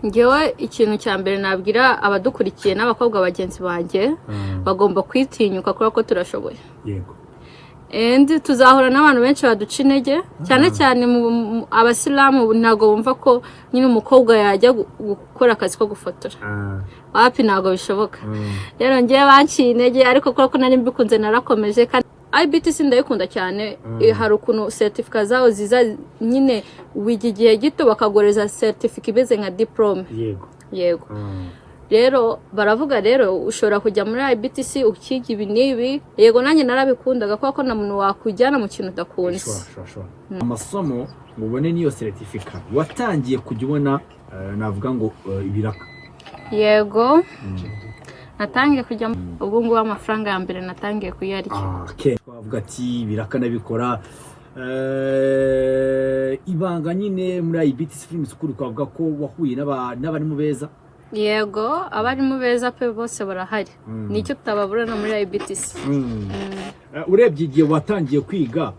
Ngewe ikintu cya mbere nabwira abadukurikiye n'abakobwa bagenzi banjye bagomba kwitinyuka kubera ko turashoboye. Yego. Tuzahura n'abantu benshi baduca intege cyane cyane abasilamu ntago bumva ko nyine umukobwa yajya gukora akazi ko gufotora. Wapi ntago bishoboka. Rero ngewe banciye intege ariko kuko nari mbikunze narakomeje kandi IBTC ndayikunda cyane. Hari ukuntu certificate zaho ziza nyine wigigiye gito bakagoreza certificate ibeze nka diplome. Yego. Rero baravuga rero ushobora kujya muri IBTC ukiga ibi nibi. Yego nanjye narabikundaga kuko na muntu wakujyana mu kintu utakunze. Amasomo mubone niyo certificate watangiye kujya ubona navuga ngo ibiraka. Yego. Natangiye kujya ubu ngubu amafaranga ya mbere natangiye kuyarya. Twavuga ati biraka nabikora ibanga nyine muri IBTC film school twavuga ko wahuye n'abari mu beza. Yego abari mu beza pe bose barahari. Nicyo tutababura no muri IBTC. Urebye igihe watangiye kwiga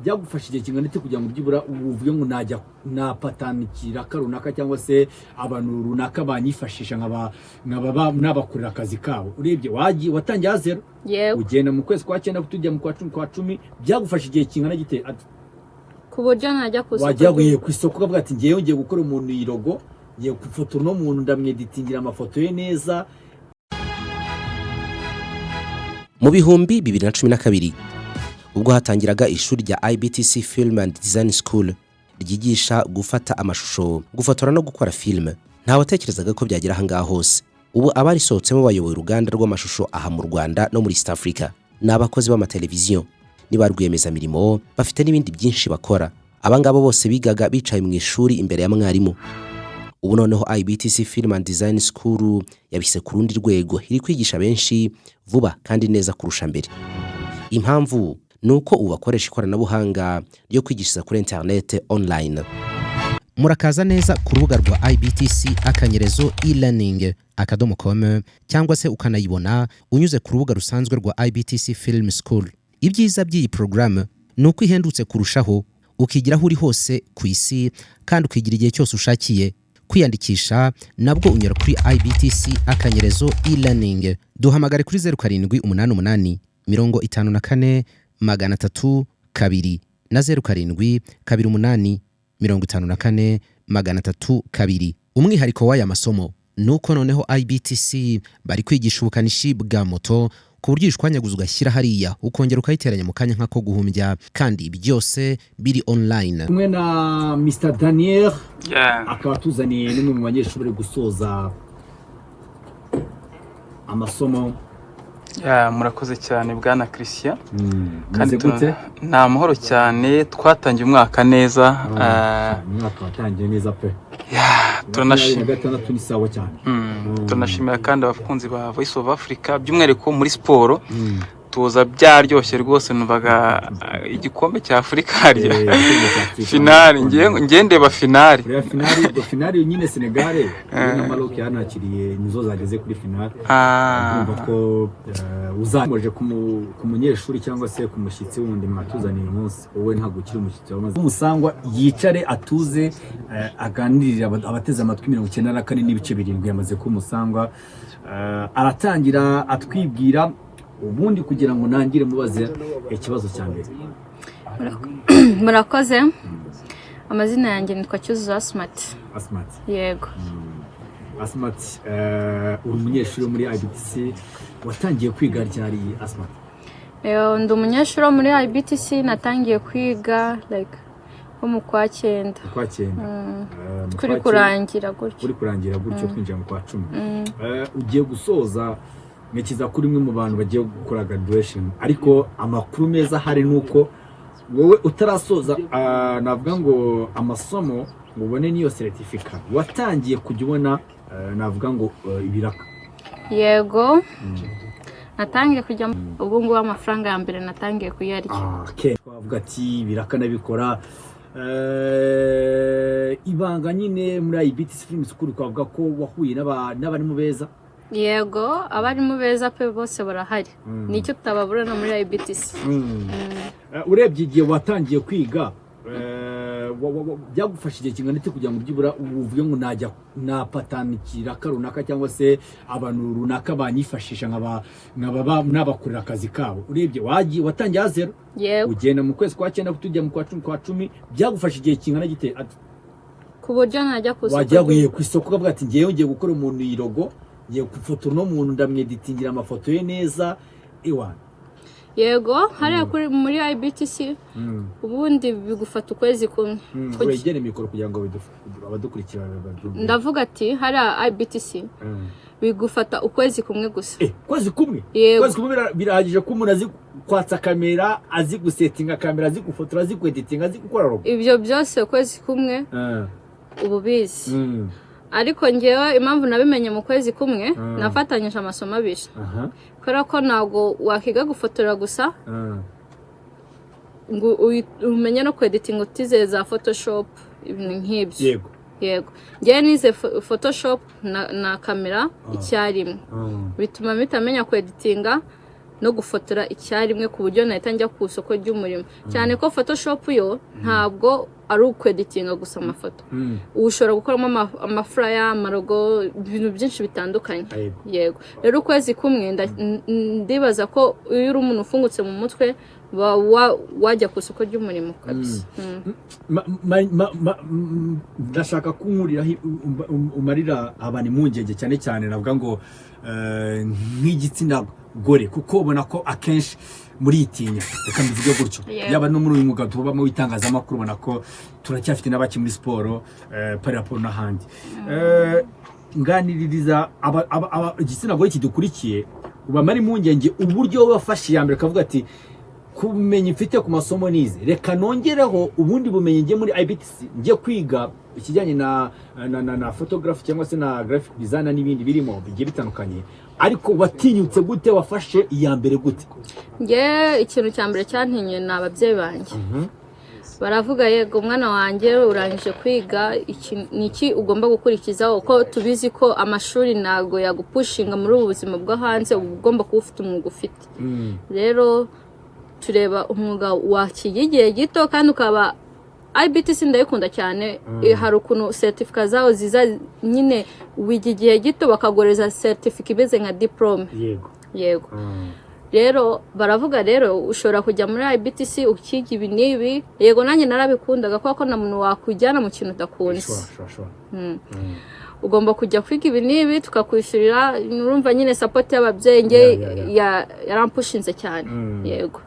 byagufashije kingana ite kugira ngo byibura uvuye ngo najya napatanikira karunaka cyangwa se abantu runaka banyifashisha n'abakorera akazi kabo. Urebye watangiye azero ugenda mu kwezi kwa 9 kutujya mu kwa 10 byagufashije kingana gite ku buryo najya ku isoko. Wajya ku isoko ukavuga ati ngiye ngiye gukora umuntu irogo ngiye gufotora no muntu ndamweditingira amafoto ye neza. Mu bihumbi 2012 ubwo hatangiraga ishuri rya IBTC Film and Design School ryigisha gufata amashusho, gufotora no gukora film, nta watekerezaga ko byagira hanga hose. Ubu abari sohotsemo bayoboye uruganda rw'amashusho aha mu Rwanda no muri East Africa. N'abakozi b'amateleviziyo niba rwiyemeza mirimo bafite n'ibindi byinshi bakora. Abangabo bose bigaga bicaye mu ishuri imbere ya mwarimu. Ubu noneho IBTC Film and Design School yabise ku rundi rwego, iri kwigisha benshi vuba kandi neza kurusha mbere. Impamvu nuko ubakoresha ikoranabuhanga ryo kwigishiriza kuri internet online. Murakaza neza ku rubuga rwa IBTC akanyerezo e-learning.com cyangwa se ukanayibona unyuze ku rubuga rusanzwe rwa IBTC Film School. Ibyiza by'iyi program nuko ihendutse kurushaho, ukigira aho uri hose ku isi kandi ukigira igihe cyose ushakiye. Kwiyandikisha nabwo unyura kuri IBTC akanyerezo e-learning. Duhamagare kuri 0788 54 302 na 07 28 54 302. Umwihariko w'aya masomo nuko noneho IBTC bari kwigisha ubukanishi bwa moto ku buryo ishwanyaguza ugashyira hariya ukongera ukayiteranya mu kanya nk'ako guhumbya, kandi byose biri online. Kumwe na Mr Daniel akaba tuzaniye n'umwe mu banyeshuri gusoza amasomo. Murakoze cyane bwana Christian. Kandi nta mahoro cyane, twatangiye umwaka neza. Umwaka watangiye neza pe. Tunashimira kandi abakunzi ba Voice of Africa by'umwihariko muri siporo. Tuza byaryoshye rwose, numvaga igikombe cya Afrika harya finale ndeba finale. Finale nyine Senegal na Maroc yanakiriye nizo zageze kuri finale. Kumva ko uzamoje ku munyeshuri cyangwa se ku mushyitsi wundi mwatuzaniye umunsi, wowe ntago ukiri umushyitsi wamaze umusangwa yicare atuze aganirira abateze amatwi 94 n'ibice 7 yamaze ku musangwa. Aratangira atwibwira ubundi kugira ngo nangire mubaze ikibazo cya mbere. Murakoze. Amazina yanjye nitwa Cyuzuzo Asmat. Yego. Asmat, uri umunyeshuri muri IBTC, watangiye kwiga ryari Asmat? Ndi umunyeshuri muri IBTC, natangiye kwiga mu kwa 9. Kuri kurangira gutyo twinjira mu kwa 10. Ugiye gusoza mekiza kuri mwe mu bantu bagiye gukora graduation, ariko amakuru meza hari nuko wowe utarasoza navuga ngo amasomo mubone niyo certificate watangiye kujya ubona navuga ngo ibiraka. Yego. Natangiye kujya ubu ngubu amafaranga ya mbere natangiye kuyarya. Twavuga ati biraka nabikora ibanga nyine muri IBTC film school twavuga ko wahuye n'abari mu beza. Yego abari mu beza pe bose barahari. Nicyo tutababura no muri IBTC. Urebye igihe watangiye kwiga byagufashije kingana ite kugira ngo byibura uvuge ngo najya napatanikira karunaka cyangwa se abantu runaka banyifashisha nabakorera akazi kabo urebye watangiye azero ugenda mu kwezi kwa 9 kutujya mu kwa 10 byagufashije kingana gite ku buryo najya wajyaguye ku isoko ukavuga ati ngiye ngiye gukora umuntu irogo ngiye gufotora no muntu ndamweditingira amafoto ye neza iwana yego hariya kuri muri IBTC ubundi bigufata ukwezi kumwe wegere mikoro kugira ngo abadukurikira ndavuga ati hariya IBTC bigufata ukwezi kumwe gusa kwezi kumwe birahagije ko umuntu azi kwatsa kamera azi gusettinga kamera azi gufotora azi kweditinga azi gukora robo ibyo byose ukwezi kumwe ububizi ariko ngewe impamvu nabimenye mu kwezi kumwe nafatanyije amasomo abiri kubera ko ntabwo wakiga gufotora gusa ngo umenye no kweditinga utize za Photoshop ibintu nk'ibyo yego ngewe nize Photoshop na kamera icyarimwe bituma mitamenya kweditinga no gufotora icyarimwe ku buryo nahita njya ku isoko ry'umurimo cyane ko Photoshop yo ntabwo ari ukweditinga gusa amafoto ushobora gukoramo amaflyer amarogo ibintu byinshi bitandukanye yego rero ukwezi kumwe ndibaza ko iyo uri umuntu ufungutse mu mutwe wajya ku isoko ry'umurimo kabisa ndashaka kunkurira umarira abantu impungenge cyane cyane navuga ngo nk'igitsina gore kuko ubona ko akenshi muri itinya reka mbivuge gutyo yaba no muri uyu mwuga tubamo w'itangazamakuru ubona ko turacyafite n'abaki muri siporo paraporo n'ahandi nganiririza igitsina gore kidukurikiye ubamara impungenge uburyo wafashe iya mbere kavuga ati kumenye mfite ku masomo nize reka nongereho ubundi bumenyi ngiye muri IBTC ngiye kwiga ikijyanye na photography cyangwa se na graphic design n'ibindi birimo bigiye bitandukanye ariko watinyutse gute wafashe iya mbere gute nge ikintu cya mbere cyantinye na ababyeyi banjye baravuga yego umwana wanjye urangije kwiga iki ugomba gukurikizaho uko tubizi ko amashuri nago yagupushinga muri ubu buzima bwo hanze ugomba kuba ufite umwuga ufite rero tureba umwuga wakigiye gito kandi ukaba IBTC ndayikunda cyane hari ukuntu certificate zawo ziza nyine wigiye gito bakagoreza certificate imeze nka diplome yego rero baravuga rero ushobora kujya muri IBTC ukiga ibi nibi yego nanjye narabikundaga kuko na muntu wakujyana mu kintu utakunze ugomba kujya kwiga ibi nibi tukakwishyurira urumva nyine support y'ababyeyi nge yarampushinze cyane yego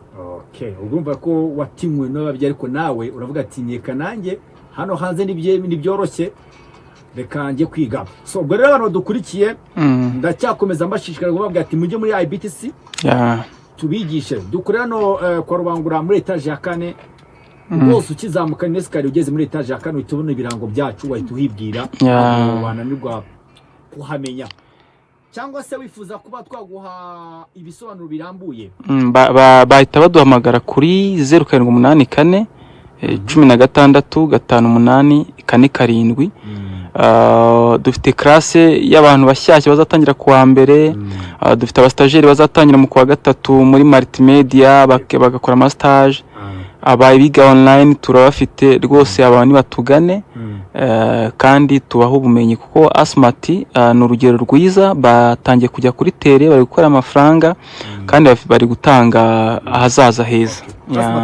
urumva ko watimwe n'ababyeyi ariko nawe uravuga ati nyeka nanjye hano hanze nibyoroshye reka njye kwiga so ubwo rero abantu badukurikiye ndacyakomeza mbashishikariza kubabwira ati mujye muri IBTC tubigishe dukorera no kwa Rubangura muri etage ya 4 bose ukizamuka nesikari ugeze muri etage ya 4 uhita ubona ibirango byacu wahita uhibwira wananirwa kuhamenya cyangwa se wifuza kuba twaguha ibisobanuro birambuye bahita baduhamagara kuri 0784 16 dufite classe y'abantu bashyashya bazatangira kuwa mbere dufite abastajeri bazatangira mu kuwa 3 muri multimedia bagakora massage abayiga online turabafite rwose abantu batugane kandi tubaho ubumenyi kuko asmati ni urugero rwiza batangiye kujya kuri tere bari gukora amafaranga kandi bari gutanga ahazaza heza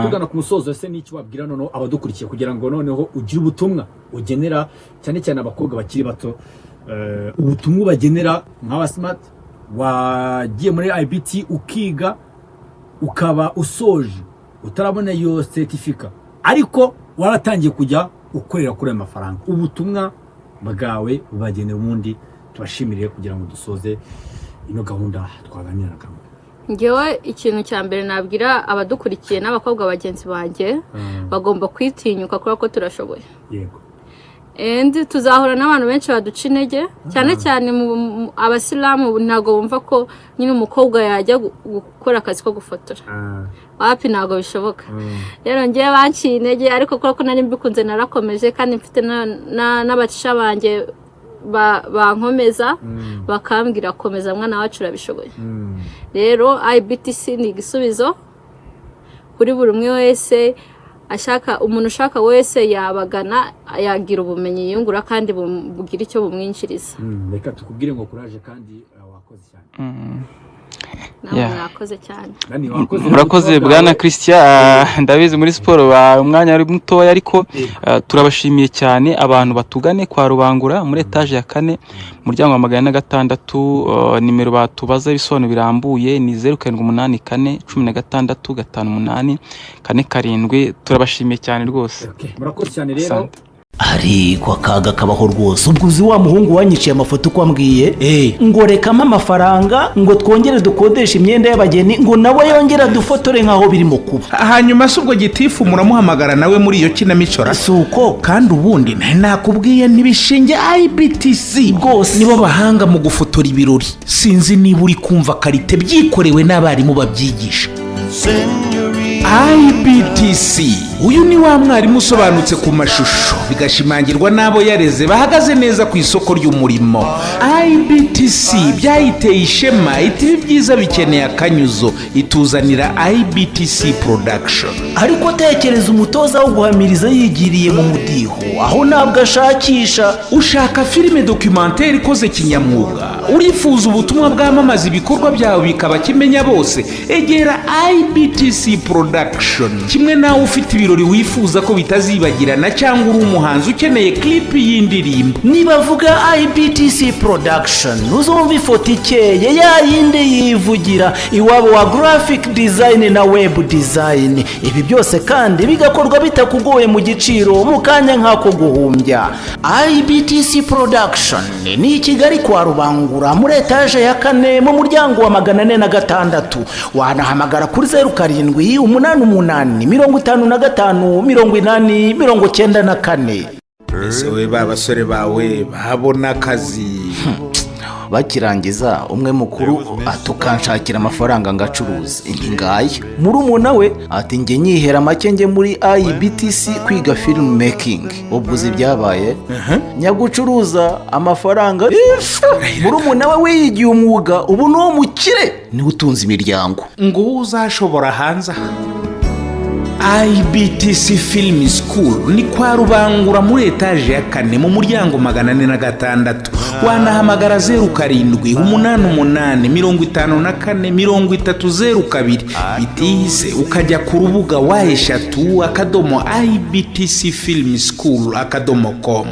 tugana ku musozo ese n'iki wabwira none abadukurikiye kugira ngo noneho ugire ubutumwa ugenera cyane cyane abakobwa bakiri bato ubutumwa bagenera nk'aba smart wagiye muri IBT ukiga ukaba usoje utarabona iyo certificate ariko waratangiye kujya ukorera kuri amafaranga ubutumwa bagawe bubagenera ubundi tubashimiriye kugira ngo dusoze ino gahunda twaganiraga ngewe ikintu cya mbere nabwira abadukurikiye n'abakobwa bagenzi banjye bagomba kwitinyuka kubera ko turashoboye yego tuzahura n'abantu benshi baduca intege cyane cyane abasilamu ntabwo bumva ko nyine umukobwa yajya gukora akazi ko gufotora wapi ntabwo bishoboka rero ngewe banciye intege ariko kuko nari mbikunze narakomeje kandi mfite n'abacisha banjye bankomeza bakambwira komeza mwana wacu urabishoboye rero IBTC ni igisubizo kuri buri umwe wese umuntu ushaka wese yabagana yagira ubumenyi yungura kandi bugira icyo bumwinjiriza. Reka tukubwire ngo courage kandi wakoze cyane. Mwakoze cyane. Murakoze bwana Christian, ndabizi muri siporo umwanya ari mutoya ariko turabashimiye cyane abantu batugane kwa Rubangura muri etage ya 4 muryango wa 106 nimero batubaza ibisobanuro birambuye ni 0784165847 turabashimiye cyane rwose. Murakoze cyane rero. Ariko akaga kabaho rwose. Ubwo uzi wa muhungu wanyiciye amafoto uko ambwiye ngo rekamo amafaranga ngo twongere dukodesha imyenda y'abageni ngo nawe yongera dufotore nkaho birimo kuba. Hanyuma se ubwo gitifu muramuhamagara nawe muri iyo kinamicora suko kandi ubundi nakubwiye ntibishinge IBTC rwose nibo bahanga mu gufotora ibirori. Sinzi niba uri kumva karite byikorewe n'abarimu babyigisha. IBTC uyu ni wa mwarimu usobanutse ku mashusho bigashimangirwa n'abo yareze bahagaze neza ku isoko ry'umurimo. IBTC byayiteye ishema iti byiza bikeneye akanyuzo ituzanira IBTC production. Ariko tekereza umutoza wo guhamiriza yigiriye mu mudiho aho nabwo ashakisha. Ushaka filime documentaire ikoze kinyamwuga, urifuza ubutumwa bwamamaza ibikorwa byawe bikaba kimenya bose, egera IBTC production. Kimwe nawe ufite ibirori wifuza ko bitazibagirana cyangwa uri umuhanzi ukeneye clip y'indirimbo, nibavuga IBTC production uzumva ifoto ikeye ya yindi yivugira iwabo wa graphic design na web design. Ibi byose kandi bigakorwa bitakugoye mu giciro mu kanya nk'ako guhumbya. IBTC production ni Kigali kwa Rubangura muri etage ya 4 mu muryango wa 406. Wanahamagara kuri 0788558094. Ese we babasore bawe babona akazi bakirangiza umwe mukuru atukanshakira amafaranga ngacuruza ingingaya. Murumuna we ati nge nyihera make nge muri IBTC kwiga Filmmaking. Ubwo byabaye nyagucuruza amafaranga. Murumuna we wiyigiye umwuga ubu no Umukire ni utunze imiryango ngo uzashobora hanze. IBTC Film School ni kwa Rubangura muri etage ya 4 mu muryango 406. Wanahamagara 0788554302 bitise ukajya ku rubuga wa/ibtcfilmschool.com.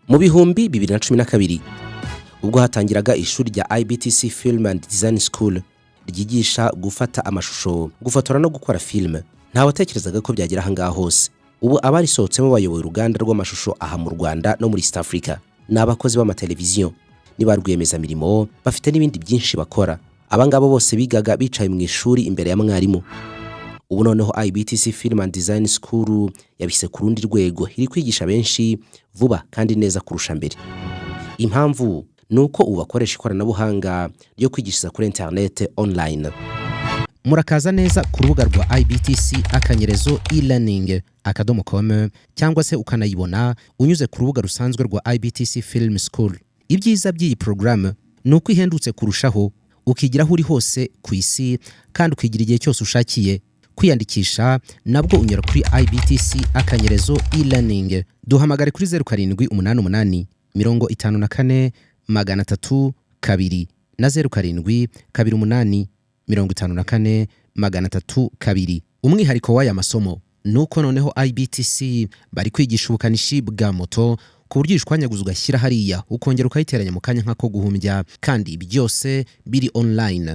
Mu bihumbi 2012 ubwo hatangiraga ishuri rya IBTC Film and Design School ryigisha gufata amashusho, gufotora no gukora filime, nta watekerezaga ko byagira hanga hose. Ubu abarisohotsemo bayoboye uruganda rw'amashusho aha mu Rwanda no muri East Africa. N'abakozi b'amateleviziyo, niba rwiyemeza mirimo, bafite n'ibindi byinshi bakora. Abangabo bose bigaga bicaye mu ishuri imbere ya mwarimu. Ubu noneho IBTC Film and Design School yabise ku rundi rwego, iri kwigisha benshi vuba kandi neza kurusha mbere. Impamvu nuko ubakoresha ikoranabuhanga ryo kwigishiriza kuri internet online. Murakaza neza ku rubuga rwa IBTC akanyerezo e-learning.com cyangwa se ukanayibona unyuze ku rubuga rusanzwe rwa IBTC Film School. Ibyiza by'iyi program nuko ihendutse kurushaho, ukigiraho uri hose ku isi kandi ukigira igihe cyose ushakiye. Kwiyandikisha nabwo unyura kuri IBTC akanyerezo e-learning. Duhamagare kuri 0788 54 302 na 0728 54 Umwihariko w'aya masomo nuko noneho IBTC bari kwigisha ubukanishi bwa moto ku buryo ishwanyaguza ugashyira hariya ukongera ukayiteranya mu kanya nk'ako guhumbya, kandi byose biri online.